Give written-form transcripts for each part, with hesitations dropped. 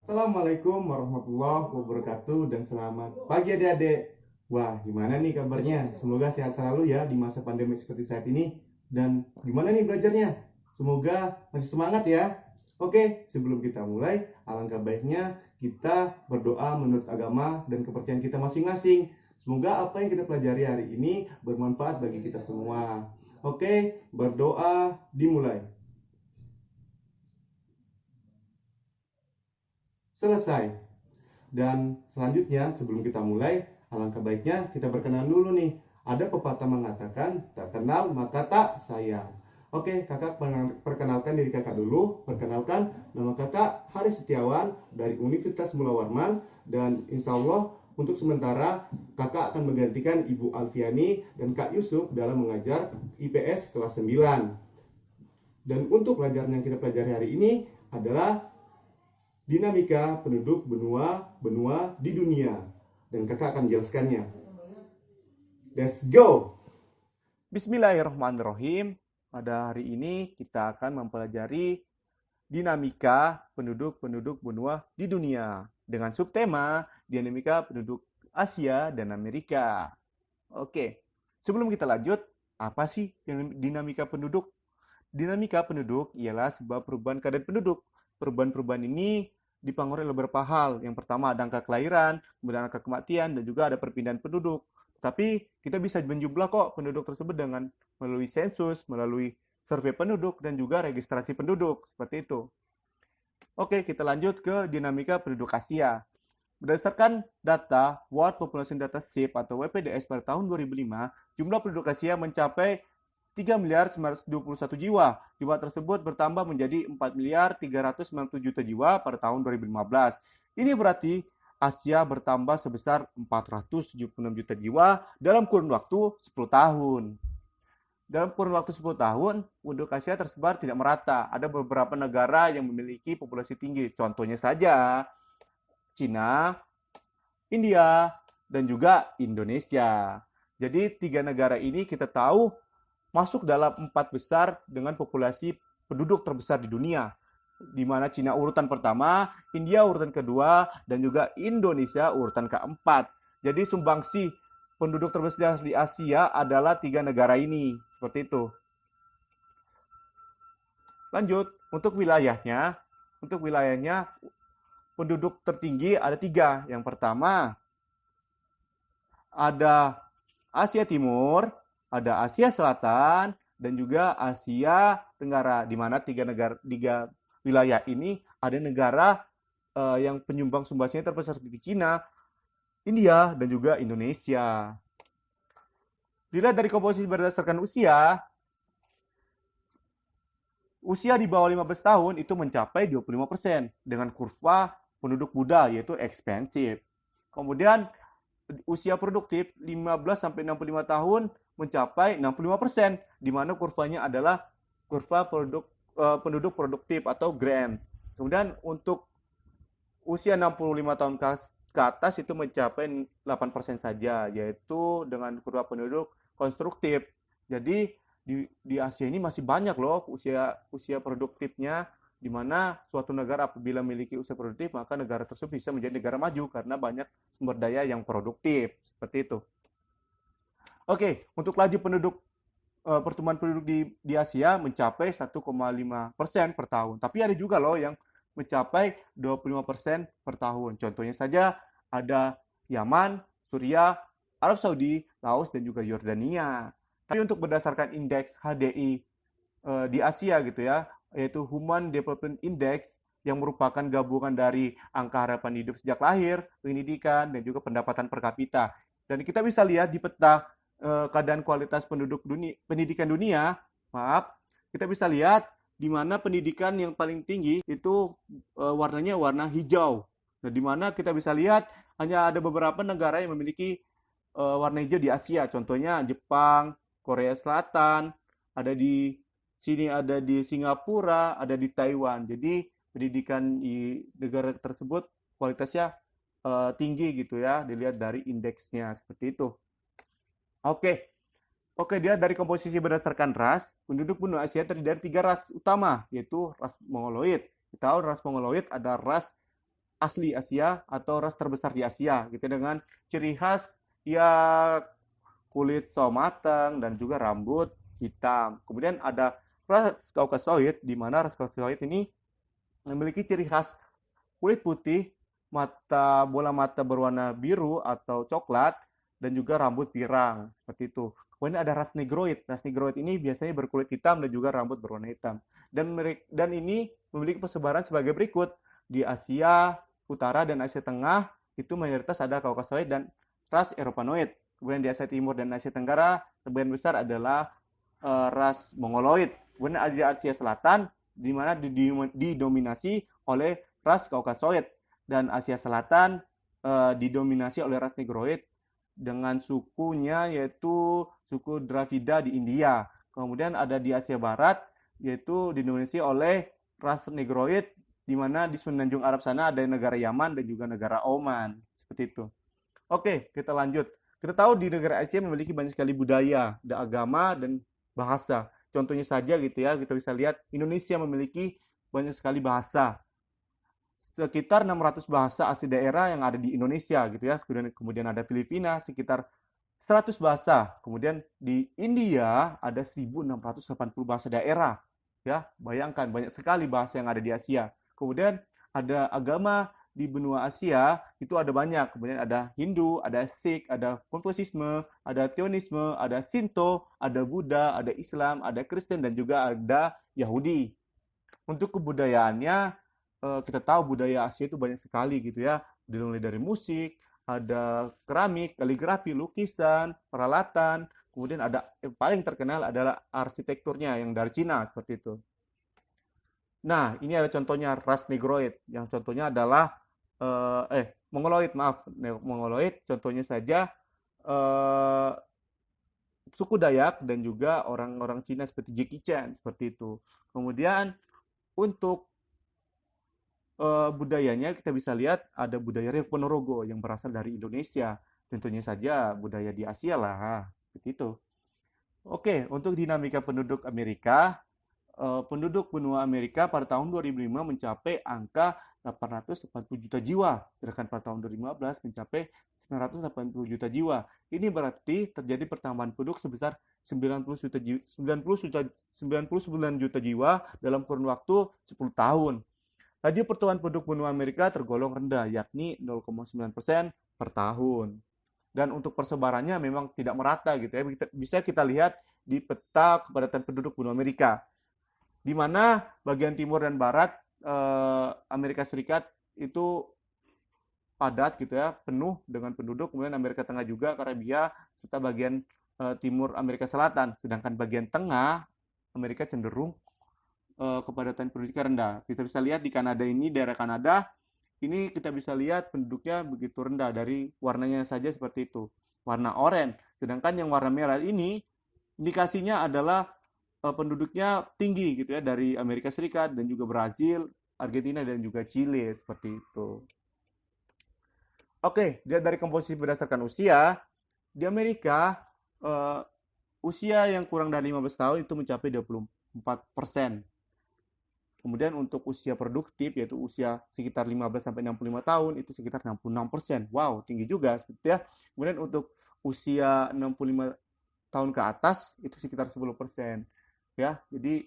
Assalamualaikum warahmatullahi wabarakatuh dan selamat pagi adik-adik. Wah, gimana nih kabarnya? Semoga sehat selalu ya di masa pandemi seperti saat ini. Dan gimana nih belajarnya? Semoga masih semangat ya. Oke, sebelum kita mulai, alangkah baiknya kita berdoa menurut agama dan kepercayaan kita masing-masing. Semoga apa yang kita pelajari hari ini bermanfaat bagi kita semua. Oke, berdoa dimulai. Selesai. Dan selanjutnya, sebelum kita mulai, alangkah baiknya kita berkenalan dulu nih. Ada pepatah mengatakan, tak kenal maka tak sayang. Oke, kakak perkenalkan diri kakak dulu. Perkenalkan, nama kakak Haris Setiawan dari Universitas Mula Warman. Dan insya Allah untuk sementara kakak akan menggantikan Ibu Alfiani dan Kak Yusuf dalam mengajar IPS kelas 9. Dan untuk pelajaran yang kita pelajari hari ini adalah dinamika penduduk benua di dunia. Dan kakak akan menjelaskannya. Let's go! Bismillahirrahmanirrahim. Pada hari ini kita akan mempelajari dinamika penduduk benua di dunia dengan subtema dinamika penduduk Asia dan Amerika. Oke, sebelum kita lanjut, apa sih dinamika penduduk? Dinamika penduduk ialah sebuah perubahan keadaan penduduk. Perubahan-perubahan ini dipengaruhi oleh beberapa hal. Yang pertama ada angka kelahiran, kemudian angka kematian, dan juga ada perpindahan penduduk. Tapi kita bisa menjumlah kok penduduk tersebut dengan melalui sensus, melalui survei penduduk, dan juga registrasi penduduk. Seperti itu. Oke, kita lanjut ke dinamika penduduk Asia. Berdasarkan data World Population Data Sheet atau WPDS pada tahun 2005, jumlah penduduk Asia mencapai 3 miliar 921 jiwa. Jumlah tersebut bertambah menjadi 4 miliar 397 juta jiwa pada tahun 2015. Ini berarti Asia bertambah sebesar 476 juta jiwa dalam kurun waktu 10 tahun. Dalam kurun waktu 10 tahun, penduduk Asia tersebar tidak merata. Ada beberapa negara yang memiliki populasi tinggi. Contohnya saja Cina, India, dan juga Indonesia. Jadi 3 negara ini kita tahu masuk dalam 4 besar dengan populasi penduduk terbesar di dunia, di mana Cina urutan pertama, India urutan kedua, dan juga Indonesia urutan keempat. Jadi sumbangsi penduduk terbesar di Asia adalah 3 negara ini, seperti itu. Lanjut, untuk wilayahnya penduduk tertinggi ada 3. Yang pertama ada Asia Timur, ada Asia Selatan, dan juga Asia Tenggara, di mana 3 wilayah ini ada negara yang penyumbang sumbangsinya terbesar seperti Cina, India, dan juga Indonesia. Dilihat dari komposisi berdasarkan usia di bawah 15 tahun itu mencapai 25% dengan kurva penduduk muda yaitu ekspansif. Kemudian usia produktif 15 sampai 65 tahun mencapai 65%, di mana kurvanya adalah kurva penduduk produktif atau grand. Kemudian untuk usia 65 tahun ke atas itu mencapai 8% saja, yaitu dengan kurva penduduk konstruktif. Jadi di Asia ini masih banyak loh usia produktifnya, di mana suatu negara apabila memiliki usia produktif, maka negara tersebut bisa menjadi negara maju karena banyak sumber daya yang produktif. Seperti itu. Oke, untuk laju pertumbuhan penduduk di Asia mencapai 1,5% per tahun. Tapi ada juga loh yang mencapai 25% per tahun. Contohnya saja ada Yaman, Suriah, Arab Saudi, Laos, dan juga Yordania. Tapi untuk berdasarkan indeks HDI di Asia gitu ya, yaitu Human Development Index, yang merupakan gabungan dari angka harapan hidup sejak lahir, pendidikan, dan juga pendapatan per kapita. Dan kita bisa lihat di peta keadaan kualitas pendidikan dunia, kita bisa lihat di mana pendidikan yang paling tinggi itu warnanya warna hijau. Nah, di mana kita bisa lihat hanya ada beberapa negara yang memiliki warna hijau di Asia, contohnya Jepang, Korea Selatan, ada di sini ada di Singapura, ada di Taiwan. Jadi pendidikan di negara tersebut kualitasnya tinggi gitu ya, dilihat dari indeksnya seperti itu. Oke, dia dari komposisi berdasarkan ras, penduduk benua Asia terdiri dari 3 ras utama, yaitu ras Mongoloid. Kita tahu ras Mongoloid ada ras asli Asia atau ras terbesar di Asia gitu dengan ciri khas ya kulit sawo matang dan juga rambut hitam. Kemudian ada ras Kaukasoid di mana ras Kaukasoid ini memiliki ciri khas kulit putih, bola mata berwarna biru atau coklat, dan juga rambut pirang seperti itu. Kemudian ada ras Negroid. Ras Negroid ini biasanya berkulit hitam dan juga rambut berwarna hitam. Dan ini memiliki persebaran sebagai berikut. Di Asia Utara dan Asia Tengah itu mayoritas ada Kaukasoid dan ras Eropanoid. Kemudian di Asia Timur dan Asia Tenggara sebagian besar adalah ras Mongoloid. Kemudian di Asia Selatan di mana didominasi oleh ras Kaukasoid, dan Asia Selatan didominasi oleh ras Negroid dengan sukunya yaitu suku Dravida di India. Kemudian ada di Asia Barat yaitu didominasi oleh ras Negroid di mana di semenanjung Arab sana ada negara Yaman dan juga negara Oman. Seperti itu. Oke, kita lanjut. Kita tahu di negara Asia memiliki banyak sekali budaya, agama, dan bahasa. Contohnya saja gitu ya, kita bisa lihat Indonesia memiliki banyak sekali bahasa. Sekitar 600 bahasa asli daerah yang ada di Indonesia gitu ya. Kemudian ada Filipina sekitar 100 bahasa. Kemudian di India ada 1680 bahasa daerah. Ya, bayangkan banyak sekali bahasa yang ada di Asia. Kemudian ada agama di benua Asia itu ada banyak. Kemudian ada Hindu, ada Sikh, ada Konfusisme, ada Theonisme, ada Shinto, ada Buddha, ada Islam, ada Kristen, dan juga ada Yahudi. Untuk kebudayaannya, kita tahu budaya Asia itu banyak sekali gitu ya. Dimulai dari musik, ada keramik, kaligrafi, lukisan, peralatan, kemudian ada yang paling terkenal adalah arsitekturnya yang dari Cina seperti itu. Nah, ini ada contohnya ras Negroid. Yang contohnya adalah Mongoloid, maaf, Mongoloid. Contohnya saja suku Dayak dan juga orang-orang Cina seperti Jackie Chan seperti itu. Kemudian untuk budayanya kita bisa lihat ada budaya Ponorogo yang berasal dari Indonesia. Tentunya saja budaya di Asia lah, seperti itu. Oke, untuk dinamika penduduk Amerika, penduduk benua Amerika pada tahun 2005 mencapai angka 880 juta jiwa, sedangkan pada tahun 2015 mencapai 980 juta jiwa. Ini berarti terjadi pertambahan penduduk sebesar 99 juta jiwa dalam kurun waktu 10 tahun. Laju pertumbuhan penduduk benua Amerika tergolong rendah, yakni 0,9% per tahun. Dan untuk persebarannya memang tidak merata gitu ya. Bisa kita lihat di peta kepadatan penduduk benua Amerika, di mana bagian timur dan barat Amerika Serikat itu padat gitu ya, penuh dengan penduduk. Kemudian Amerika Tengah juga, Karibia, serta bagian timur Amerika Selatan. Sedangkan bagian tengah Amerika cenderung kepadatan penduduknya rendah. Kita bisa lihat di Kanada ini, daerah Kanada, ini kita bisa lihat penduduknya begitu rendah dari warnanya saja seperti itu. Warna oranye. Sedangkan yang warna merah ini indikasinya adalah penduduknya tinggi gitu ya dari Amerika Serikat dan juga Brazil, Argentina dan juga Chile seperti itu. Oke, dari komposisi berdasarkan usia, di Amerika usia yang kurang dari 15 tahun itu mencapai 24%. Kemudian untuk usia produktif yaitu usia sekitar 15 sampai 65 tahun itu sekitar 66%. Wow, tinggi juga gitu ya. Kemudian untuk usia 65 tahun ke atas itu sekitar 10%. Ya, jadi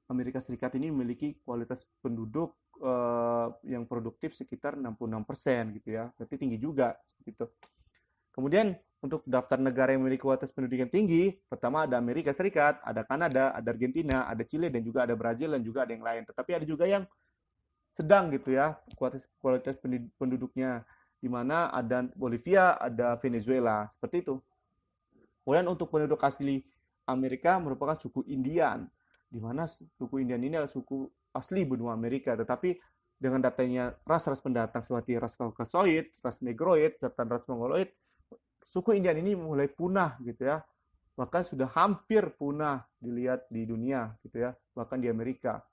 Amerika Serikat ini memiliki kualitas penduduk yang produktif sekitar 66% gitu ya. Berarti tinggi juga gitu. Kemudian untuk daftar negara yang memiliki kualitas penduduk yang tinggi, pertama ada Amerika Serikat, ada Kanada, ada Argentina, ada Chile, dan juga ada Brazil, dan juga ada yang lain. Tetapi ada juga yang sedang gitu ya, kualitas penduduknya, di mana ada Bolivia, ada Venezuela, seperti itu. Kemudian untuk penduduk asli Amerika merupakan suku Indian, di mana suku Indian ini adalah suku asli benua Amerika, tetapi dengan datanya ras-ras pendatang seperti ras Kaukasoid, ras Negroid, serta ras Mongoloid, suku Indian ini mulai punah gitu ya, bahkan sudah hampir punah dilihat di dunia gitu ya, bahkan di Amerika.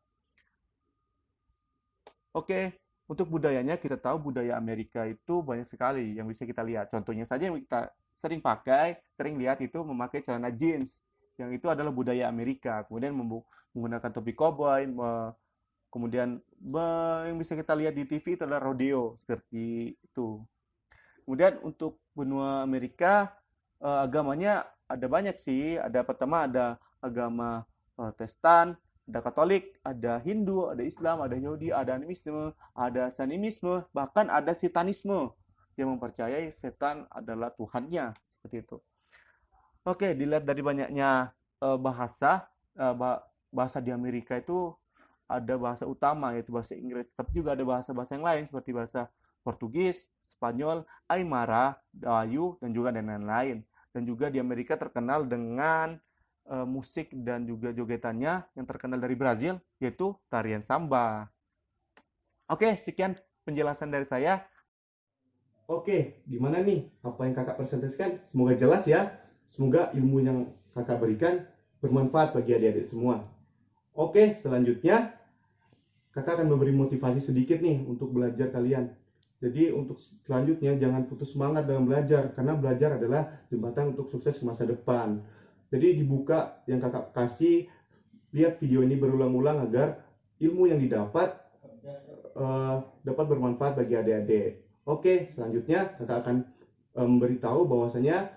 Oke, untuk budayanya kita tahu budaya Amerika itu banyak sekali yang bisa kita lihat. Contohnya saja yang kita sering pakai, sering lihat itu memakai celana jeans, yang itu adalah budaya Amerika. Kemudian menggunakan topi cowboy, Kemudian yang bisa kita lihat di TV itu adalah rodeo seperti itu. Kemudian untuk benua Amerika agamanya ada banyak sih. Pertama ada agama Protestan, ada Katolik, ada Hindu, ada Islam, ada Yahudi, ada animisme, ada Sanimisme, bahkan ada Satanisme yang mempercayai setan adalah Tuhannya seperti itu. Oke, dilihat dari banyaknya bahasa bahasa di Amerika itu ada bahasa utama yaitu bahasa Inggris, tapi juga ada bahasa-bahasa yang lain seperti bahasa Portugis, Spanyol, Aymara, Dayu, dan juga lain-lain. Dan juga di Amerika terkenal dengan musik dan juga jogetannya yang terkenal dari Brazil, yaitu tarian samba. Oke, sekian penjelasan dari saya. Oke, gimana nih apa yang kakak presentasikan? Semoga jelas ya. Semoga ilmu yang kakak berikan bermanfaat bagi adik-adik semua. Oke, selanjutnya kakak akan memberi motivasi sedikit nih untuk belajar kalian. Jadi untuk selanjutnya jangan putus semangat dalam belajar, karena belajar adalah jembatan untuk sukses ke masa depan. Jadi dibuka yang kakak kasih, lihat video ini berulang-ulang agar ilmu yang didapat dapat bermanfaat bagi adik-adik. Oke, selanjutnya kakak akan memberitahu bahwasanya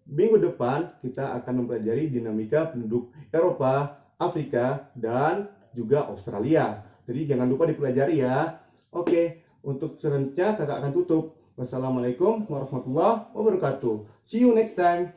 minggu depan kita akan mempelajari dinamika penduduk Eropa, Afrika, dan juga Australia. Jadi jangan lupa dipelajari ya. Oke, untuk selanjutnya kakak akan tutup. Wassalamualaikum warahmatullahi wabarakatuh. See you next time.